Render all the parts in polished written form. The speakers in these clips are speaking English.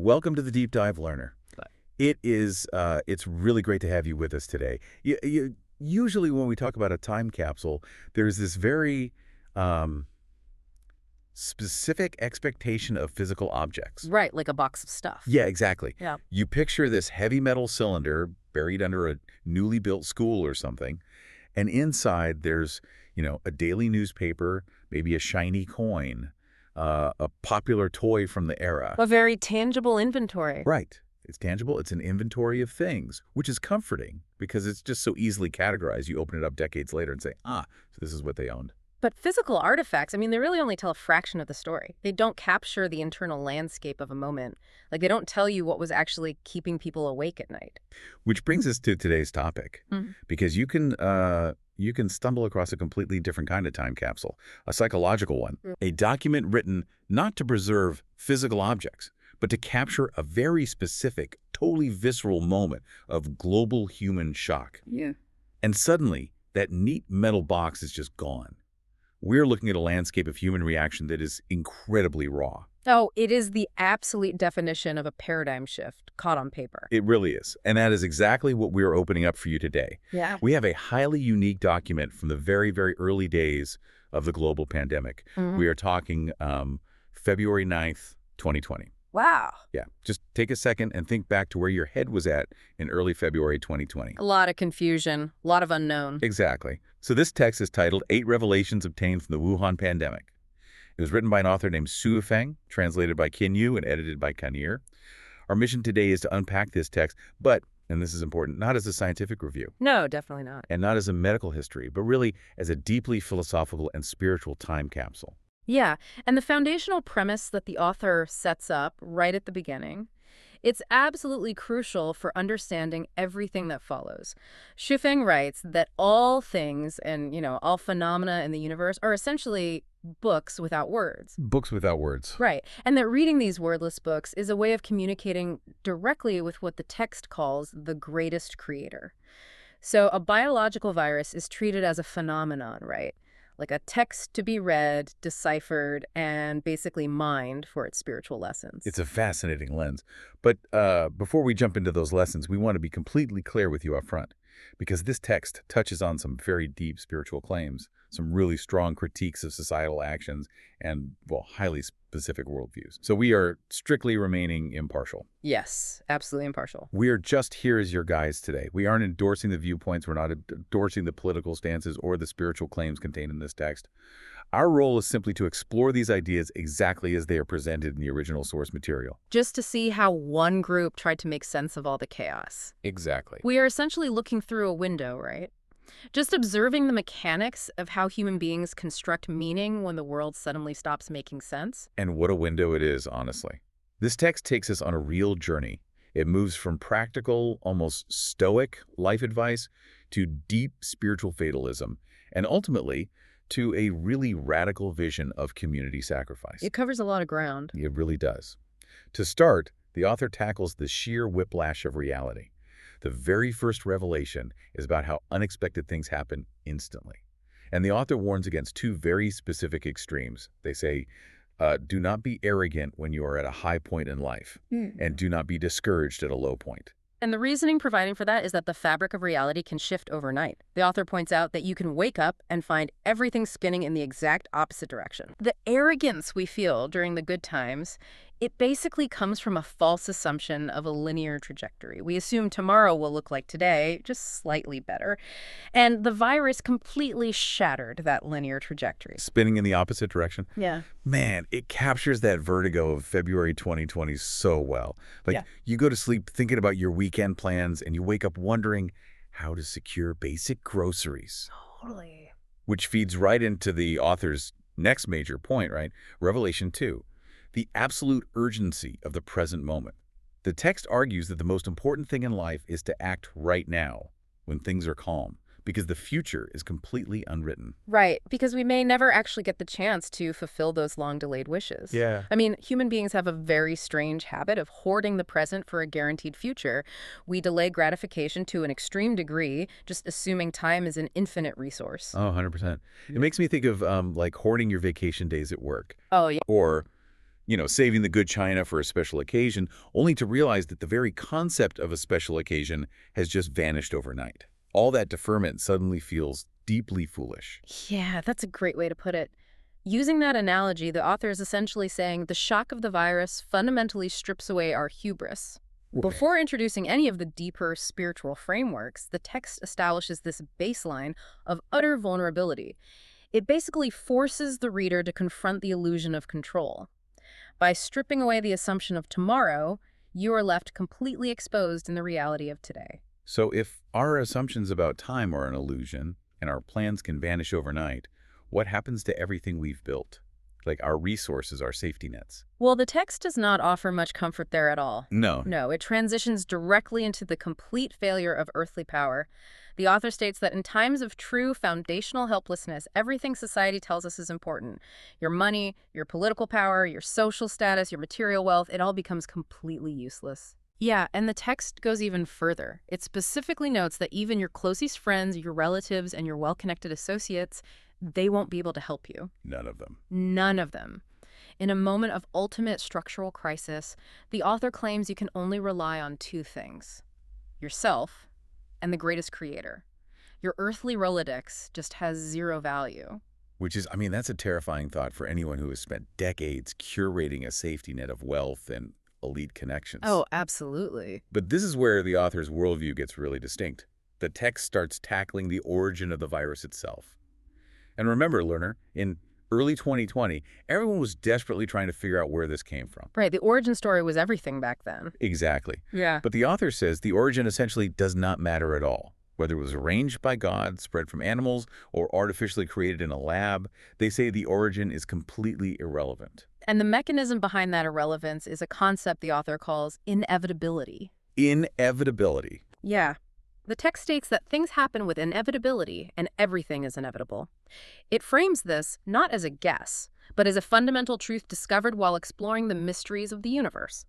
Welcome to the Deep Dive Learner. It's really great to have you with us today. Usually when we talk about a time capsule, there's this very specific expectation of physical objects. Right, like a box of stuff. Yeah, exactly. Yeah. You picture this heavy metal cylinder buried under a newly built school or something, and inside there's, a daily newspaper, maybe a shiny coin, a popular toy from the era. A very tangible inventory. Right. It's tangible. It's an inventory of things, which is comforting because it's just so easily categorized. You open it up decades later and say, so this is what they owned. But physical artifacts, they really only tell a fraction of the story. They don't capture the internal landscape of a moment. Like, they don't tell you what was actually keeping people awake at night. Which brings us to today's topic, because you can stumble across a completely different kind of time capsule, a psychological one, a document written not to preserve physical objects, but to capture a very specific, totally visceral moment of global human shock. Yeah. And suddenly, that neat metal box is just gone. We're looking at a landscape of human reaction that is incredibly raw. Oh, it is the absolute definition of a paradigm shift caught on paper. It really is. And that is exactly what we're opening up for you today. Yeah. We have a highly unique document from the very, very early days of the global pandemic. We are talking February 9th, 2020. Wow. Yeah. Just take a second and think back to where your head was at in early February 2020. A lot of confusion, a lot of unknown. Exactly. So this text is titled 8 Revelations Obtained from the Wuhan Pandemic. It was written by an author named Su Feng, translated by Qin Yu, and edited by Kanier. Our mission today is to unpack this text, but, and this is important, not as a scientific review. No, definitely not. And not as a medical history, but really as a deeply philosophical and spiritual time capsule. Yeah, and the foundational premise that the author sets up right at the beginning, it's absolutely crucial for understanding everything that follows. Xu Feng writes that all things and, all phenomena in the universe are essentially books without words. Books without words. Right, and that reading these wordless books is a way of communicating directly with what the text calls the greatest creator. So a biological virus is treated as a phenomenon, right? Like a text to be read, deciphered, and basically mined for its spiritual lessons. It's a fascinating lens. But before we jump into those lessons, we want to be completely clear with you up front, because this text touches on some very deep spiritual claims, some really strong critiques of societal actions, and, highly specific worldviews. So we are strictly remaining impartial. Yes, absolutely impartial. We are just here as your guides today. We aren't endorsing the viewpoints. We're not endorsing the political stances or the spiritual claims contained in this text. Our role is simply to explore these ideas exactly as they are presented in the original source material. Just to see how one group tried to make sense of all the chaos. Exactly. We are essentially looking through a window, right? Just observing the mechanics of how human beings construct meaning when the world suddenly stops making sense. And what a window it is, honestly. This text takes us on a real journey. It moves from practical, almost stoic life advice to deep spiritual fatalism, and ultimately to a really radical vision of community sacrifice. It covers a lot of ground. It really does. To start, the author tackles the sheer whiplash of reality. The very first revelation is about how unexpected things happen instantly. And the author warns against two very specific extremes. They say, do not be arrogant when you are at a high point in life, and do not be discouraged at a low point. And the reasoning providing for that is that the fabric of reality can shift overnight. The author points out that you can wake up and find everything spinning in the exact opposite direction. The arrogance we feel during the good times, it basically comes from a false assumption of a linear trajectory. We assume tomorrow will look like today, just slightly better. And the virus completely shattered that linear trajectory. Spinning in the opposite direction? Yeah. Man, it captures that vertigo of February 2020 so well. You go to sleep thinking about your weekend plans and you wake up wondering how to secure basic groceries. Totally. Which feeds right into the author's next major point, right? Revelation 2. The absolute urgency of the present moment. The text argues that the most important thing in life is to act right now, when things are calm, because the future is completely unwritten. Right, because we may never actually get the chance to fulfill those long-delayed wishes. Yeah. Human beings have a very strange habit of hoarding the present for a guaranteed future. We delay gratification to an extreme degree, just assuming time is an infinite resource. Oh, 100%. It makes me think of hoarding your vacation days at work. Oh, yeah. Or Saving the good china for a special occasion, only to realize that the very concept of a special occasion has just vanished overnight. All that deferment suddenly feels deeply foolish. Yeah, that's a great way to put it. Using that analogy, the author is essentially saying the shock of the virus fundamentally strips away our hubris. Before introducing any of the deeper spiritual frameworks, the text establishes this baseline of utter vulnerability. It basically forces the reader to confront the illusion of control. By stripping away the assumption of tomorrow, you are left completely exposed in the reality of today. So if our assumptions about time are an illusion, and our plans can vanish overnight, what happens to everything we've built? Like our resources, our safety nets? Well, the text does not offer much comfort there at all. No. No, it transitions directly into the complete failure of earthly power. The author states that in times of true foundational helplessness, everything society tells us is important. Your money, your political power, your social status, your material wealth, it all becomes completely useless. Yeah, and the text goes even further. It specifically notes that even your closest friends, your relatives, and your well-connected associates, they won't be able to help you. None of them. None of them. In a moment of ultimate structural crisis, the author claims you can only rely on two things: yourself and the greatest creator. Your earthly Rolodex just has zero value. Which is, that's a terrifying thought for anyone who has spent decades curating a safety net of wealth and elite connections. Oh, absolutely. But this is where the author's worldview gets really distinct. The text starts tackling the origin of the virus itself. And remember, learner, in early 2020, everyone was desperately trying to figure out where this came from. Right, the origin story was everything back then. Exactly. Yeah. But the author says the origin essentially does not matter at all. Whether it was arranged by God, spread from animals, or artificially created in a lab, they say the origin is completely irrelevant. And the mechanism behind that irrelevance is a concept the author calls inevitability. Inevitability. Yeah. The text states that things happen with inevitability and everything is inevitable. It frames this not as a guess, but as a fundamental truth discovered while exploring the mysteries of the universe.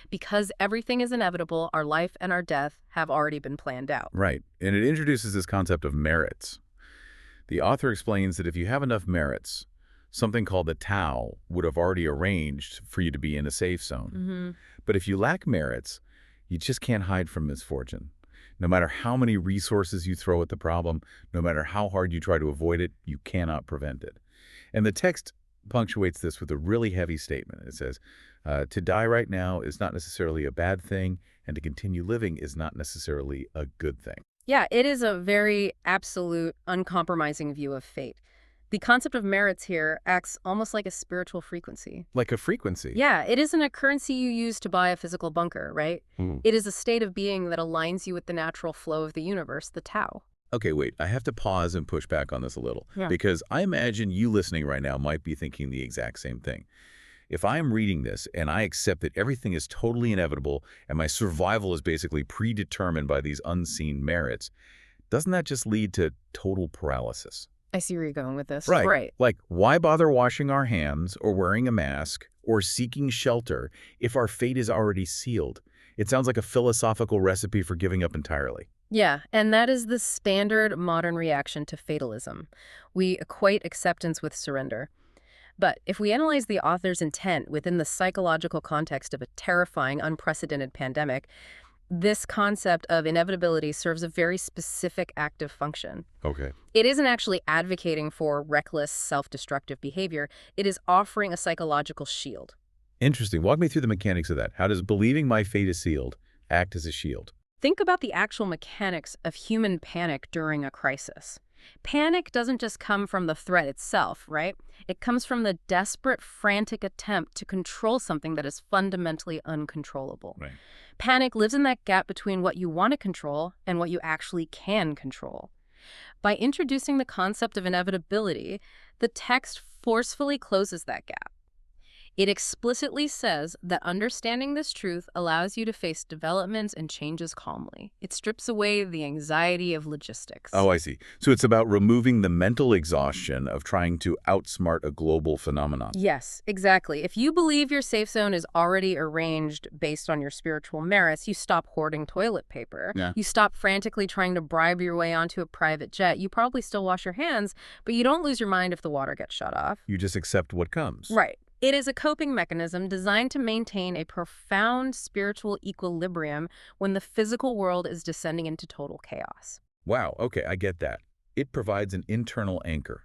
Because everything is inevitable, our life and our death have already been planned out. Right. And it introduces this concept of merits. The author explains that if you have enough merits, something called the Tao would have already arranged for you to be in a safe zone. But if you lack merits, you just can't hide from misfortune. No matter how many resources you throw at the problem, no matter how hard you try to avoid it, you cannot prevent it. And the text punctuates this with a really heavy statement. It says, to die right now is not necessarily a bad thing, and to continue living is not necessarily a good thing. Yeah, it is a very absolute, uncompromising view of fate. The concept of merits here acts almost like a spiritual frequency. Like a frequency? Yeah, it isn't a currency you use to buy a physical bunker, right? It is a state of being that aligns you with the natural flow of the universe, the Tao. Okay, wait, I have to pause and push back on this a little. Yeah. Because I imagine you listening right now might be thinking the exact same thing. If I am reading this and I accept that everything is totally inevitable and my survival is basically predetermined by these unseen merits, doesn't that just lead to total paralysis? I see where you're going with this. Right. Like, why bother washing our hands or wearing a mask or seeking shelter if our fate is already sealed? It sounds like a philosophical recipe for giving up entirely. Yeah, and that is the standard modern reaction to fatalism. We equate acceptance with surrender. But if we analyze the author's intent within the psychological context of a terrifying, unprecedented pandemic, this concept of inevitability serves a very specific active function. Okay. It isn't actually advocating for reckless, self-destructive behavior. It is offering a psychological shield. Interesting. Walk me through the mechanics of that. How does believing my fate is sealed act as a shield? Think about the actual mechanics of human panic during a crisis. Panic doesn't just come from the threat itself, right? It comes from the desperate, frantic attempt to control something that is fundamentally uncontrollable. Right. Panic lives in that gap between what you want to control and what you actually can control. By introducing the concept of inevitability, the text forcefully closes that gap. It explicitly says that understanding this truth allows you to face developments and changes calmly. It strips away the anxiety of logistics. Oh, I see. So it's about removing the mental exhaustion of trying to outsmart a global phenomenon. Yes, exactly. If you believe your safe zone is already arranged based on your spiritual merits, you stop hoarding toilet paper. Yeah. You stop frantically trying to bribe your way onto a private jet. You probably still wash your hands, but you don't lose your mind if the water gets shut off. You just accept what comes. Right. It is a coping mechanism designed to maintain a profound spiritual equilibrium when the physical world is descending into total chaos. Wow, okay, I get that. It provides an internal anchor.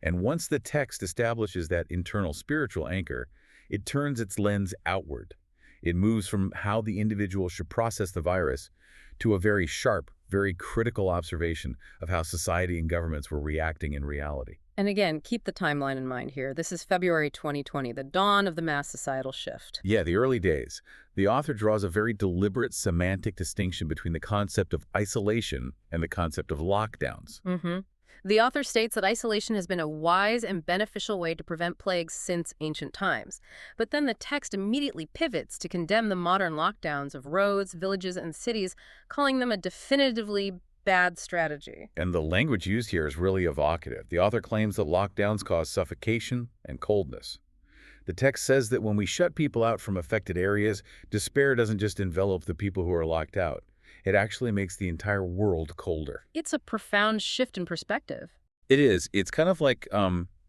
And once the text establishes that internal spiritual anchor, it turns its lens outward. It moves from how the individual should process the virus to a very sharp, very critical observation of how society and governments were reacting in reality. And again, keep the timeline in mind here. This is February 2020, the dawn of the mass societal shift. Yeah, the early days. The author draws a very deliberate semantic distinction between the concept of isolation and the concept of lockdowns. The author states that isolation has been a wise and beneficial way to prevent plagues since ancient times. But then the text immediately pivots to condemn the modern lockdowns of roads, villages, and cities, calling them a definitively bad strategy. And the language used here is really evocative. The author claims that lockdowns cause suffocation and coldness. The text says that when we shut people out from affected areas, despair doesn't just envelop the people who are locked out. It actually makes the entire world colder. It's a profound shift in perspective. It is. It's kind of like,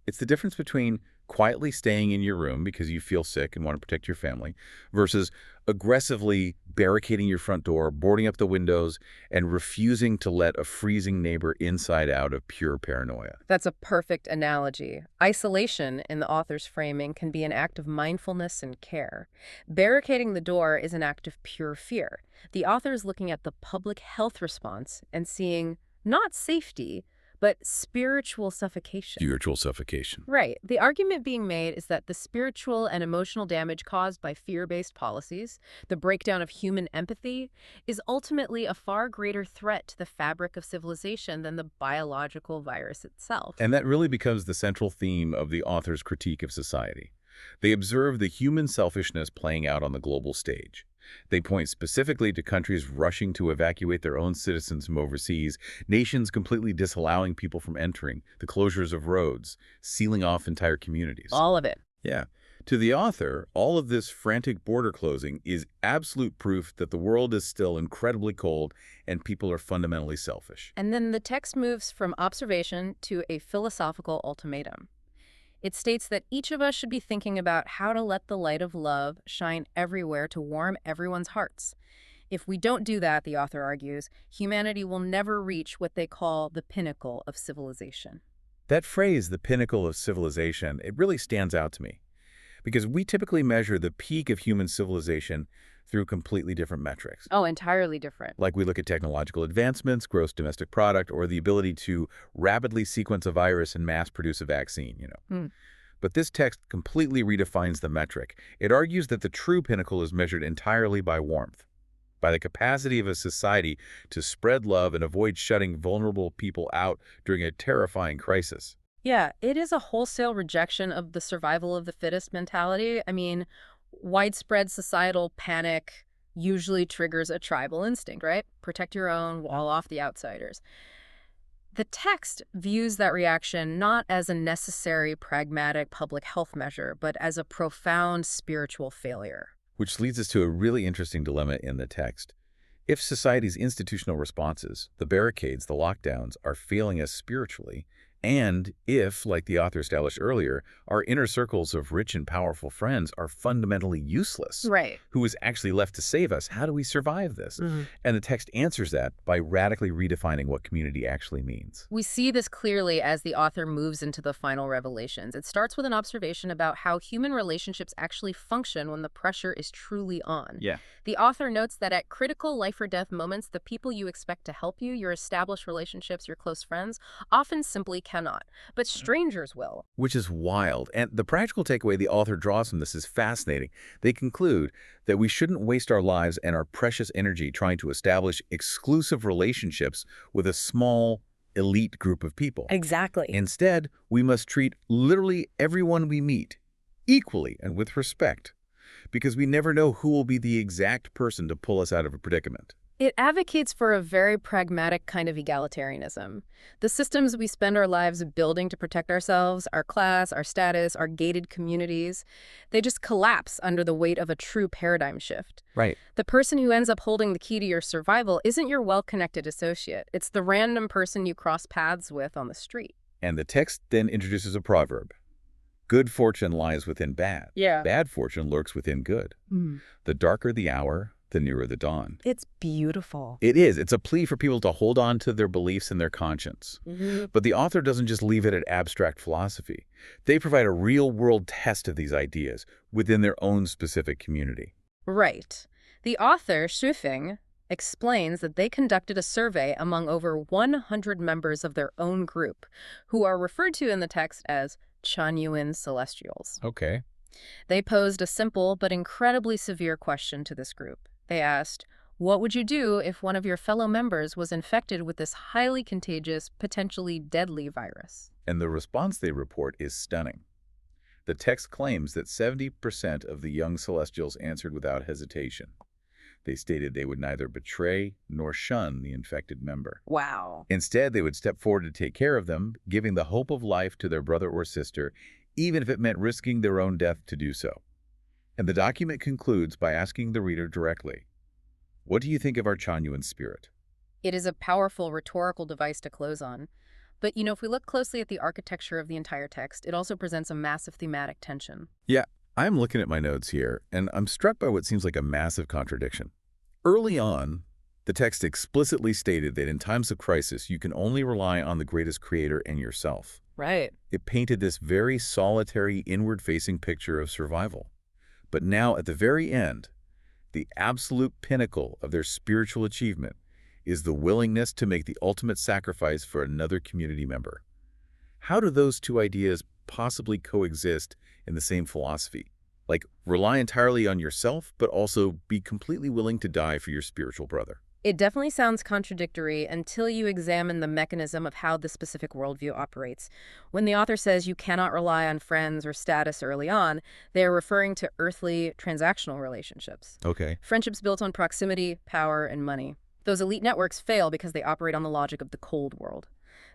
it's the difference between quietly staying in your room because you feel sick and want to protect your family versus aggressively barricading your front door, boarding up the windows, and refusing to let a freezing neighbor inside out of pure paranoia. That's a perfect analogy. Isolation, in the author's framing, can be an act of mindfulness and care. Barricading the door is an act of pure fear. The author is looking at the public health response and seeing not safety, but spiritual suffocation. Spiritual suffocation. Right. The argument being made is that the spiritual and emotional damage caused by fear-based policies, the breakdown of human empathy, is ultimately a far greater threat to the fabric of civilization than the biological virus itself. And that really becomes the central theme of the author's critique of society. They observe the human selfishness playing out on the global stage. They point specifically to countries rushing to evacuate their own citizens from overseas, nations completely disallowing people from entering, the closures of roads, sealing off entire communities. All of it. Yeah. To the author, all of this frantic border closing is absolute proof that the world is still incredibly cold and people are fundamentally selfish. And then the text moves from observation to a philosophical ultimatum. It states that each of us should be thinking about how to let the light of love shine everywhere to warm everyone's hearts. If we don't do that, the author argues, humanity will never reach what they call the pinnacle of civilization. That phrase, the pinnacle of civilization, it really stands out to me. Because we typically measure the peak of human civilization through completely different metrics. Oh, entirely different. Like we look at technological advancements, gross domestic product, or the ability to rapidly sequence a virus and mass produce a vaccine, But this text completely redefines the metric. It argues that the true pinnacle is measured entirely by warmth, by the capacity of a society to spread love and avoid shutting vulnerable people out during a terrifying crisis. Yeah, it is a wholesale rejection of the survival of the fittest mentality. I mean, widespread societal panic usually triggers a tribal instinct, right? Protect your own, wall off the outsiders. The text views that reaction not as a necessary, pragmatic public health measure, but as a profound spiritual failure. Which leads us to a really interesting dilemma in the text. If society's institutional responses, the barricades, the lockdowns, are failing us spiritually, and if, like the author established earlier, our inner circles of rich and powerful friends are fundamentally useless, Right. who is actually left to save us, how do we survive this? And the text answers that by radically redefining what community actually means. We see this clearly as the author moves into the final revelations. It starts with an observation about how human relationships actually function when the pressure is truly on. Yeah. The author notes that at critical life or death moments, the people you expect to help you, your established relationships, your close friends, often simply cannot, but strangers will. Which is wild. And the practical takeaway the author draws from this is fascinating. They conclude that we shouldn't waste our lives and our precious energy trying to establish exclusive relationships with a small, elite group of people. Exactly. Instead, we must treat literally everyone we meet equally and with respect, because we never know who will be the exact person to pull us out of a predicament. It advocates for a very pragmatic kind of egalitarianism. The systems we spend our lives building to protect ourselves, our class, our status, our gated communities, they just collapse under the weight of a true paradigm shift. Right. The person who ends up holding the key to your survival isn't your well-connected associate. It's the random person you cross paths with on the street. And the text then introduces a proverb. Good fortune lies within bad. Yeah. Bad fortune lurks within good. Mm. The darker the hour, the nearer the dawn. It's beautiful. It is. It's a plea for people to hold on to their beliefs and their conscience. But the author doesn't just leave it at abstract philosophy. They provide a real-world test of these ideas within their own specific community. Right. The author, Shufeng, explains that they conducted a survey among over 100 members of their own group, who are referred to in the text as Chanyuan Celestials. Okay. They posed a simple but incredibly severe question to this group. They asked, what would you do if one of your fellow members was infected with this highly contagious, potentially deadly virus? And the response they report is stunning. The text claims that 70% of the young Celestials answered without hesitation. They stated they would neither betray nor shun the infected member. Wow. Instead, they would step forward to take care of them, giving the hope of life to their brother or sister, even if it meant risking their own death to do so. And the document concludes by asking the reader directly, what do you think of our Chanyuan spirit? It is a powerful rhetorical device to close on. But, if we look closely at the architecture of the entire text, it also presents a massive thematic tension. Yeah, I'm looking at my notes here, and I'm struck by what seems like a massive contradiction. Early on, the text explicitly stated that in times of crisis, you can only rely on the greatest creator and yourself. Right. It painted this very solitary, inward-facing picture of survival. But now, at the very end, the absolute pinnacle of their spiritual achievement is the willingness to make the ultimate sacrifice for another community member. How do those two ideas possibly coexist in the same philosophy? Like, rely entirely on yourself, but also be completely willing to die for your spiritual brother. It definitely sounds contradictory until you examine the mechanism of how the specific worldview operates. When the author says you cannot rely on friends or status early on, they are referring to earthly transactional relationships. Okay. Friendships built on proximity, power, and money. Those elite networks fail because they operate on the logic of the cold world.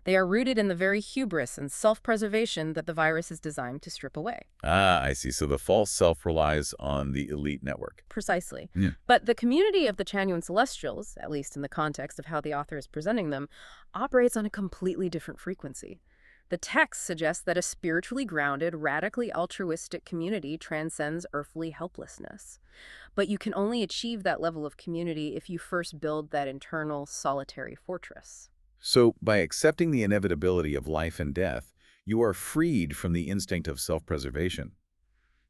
They are rooted in the very hubris and self-preservation that the virus is designed to strip away. Ah, I see. So the false self relies on the elite network. Precisely. Yeah. But the community of the Chanyuan Celestials, at least in the context of how the author is presenting them, operates on a completely different frequency. The text suggests that a spiritually grounded, radically altruistic community transcends earthly helplessness. But you can only achieve that level of community if you first build that internal, solitary fortress. So by accepting the inevitability of life and death, you are freed from the instinct of self-preservation.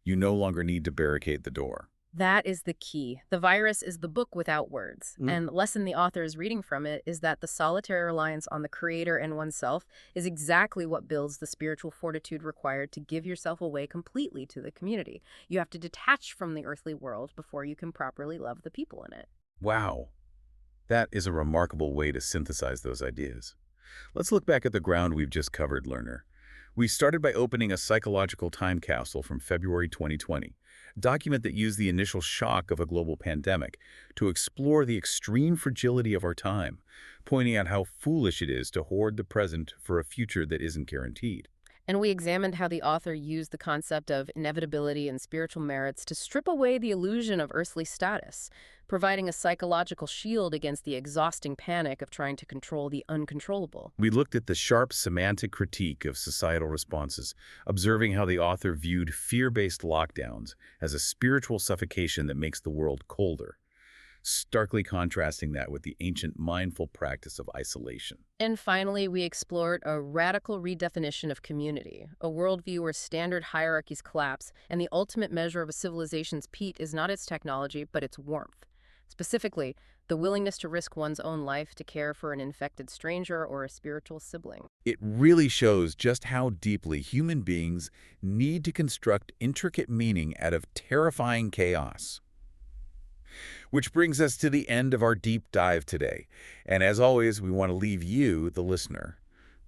You no longer need to barricade the door. That is the key. The virus is the book without words. And the lesson the author is reading from it is that the solitary reliance on the creator and oneself is exactly what builds the spiritual fortitude required to give yourself away completely to the community. You have to detach from the earthly world before you can properly love the people in it. Wow. That is a remarkable way to synthesize those ideas. Let's look back at the ground we've just covered, learner. We started by opening a psychological time capsule from February 2020, a document that used the initial shock of a global pandemic to explore the extreme fragility of our time, pointing out how foolish it is to hoard the present for a future that isn't guaranteed. And we examined how the author used the concept of inevitability and spiritual merits to strip away the illusion of earthly status, providing a psychological shield against the exhausting panic of trying to control the uncontrollable. We looked at the sharp semantic critique of societal responses, observing how the author viewed fear-based lockdowns as a spiritual suffocation that makes the world colder, starkly contrasting that with the ancient mindful practice of isolation. And finally, we explored a radical redefinition of community, a worldview where standard hierarchies collapse, and the ultimate measure of a civilization's peak is not its technology, but its warmth. Specifically, the willingness to risk one's own life to care for an infected stranger or a spiritual sibling. It really shows just how deeply human beings need to construct intricate meaning out of terrifying chaos. Which brings us to the end of our deep dive today. And as always, we want to leave you, the listener,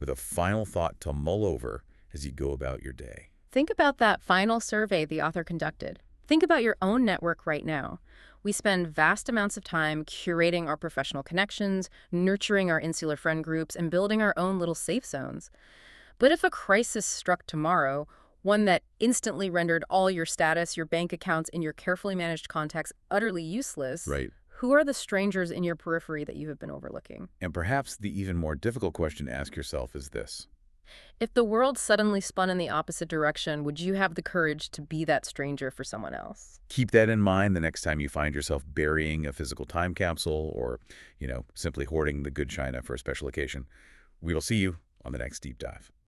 with a final thought to mull over as you go about your day. Think about that final survey the author conducted. Think about your own network right now. We spend vast amounts of time curating our professional connections, nurturing our insular friend groups, and building our own little safe zones. But if a crisis struck tomorrow, one that instantly rendered all your status, your bank accounts, and your carefully managed contacts utterly useless, Right. Who are the strangers in your periphery that you have been overlooking? And perhaps the even more difficult question to ask yourself is this. If the world suddenly spun in the opposite direction, would you have the courage to be that stranger for someone else? Keep that in mind the next time you find yourself burying a physical time capsule or, simply hoarding the good china for a special occasion. We will see you on the next deep dive.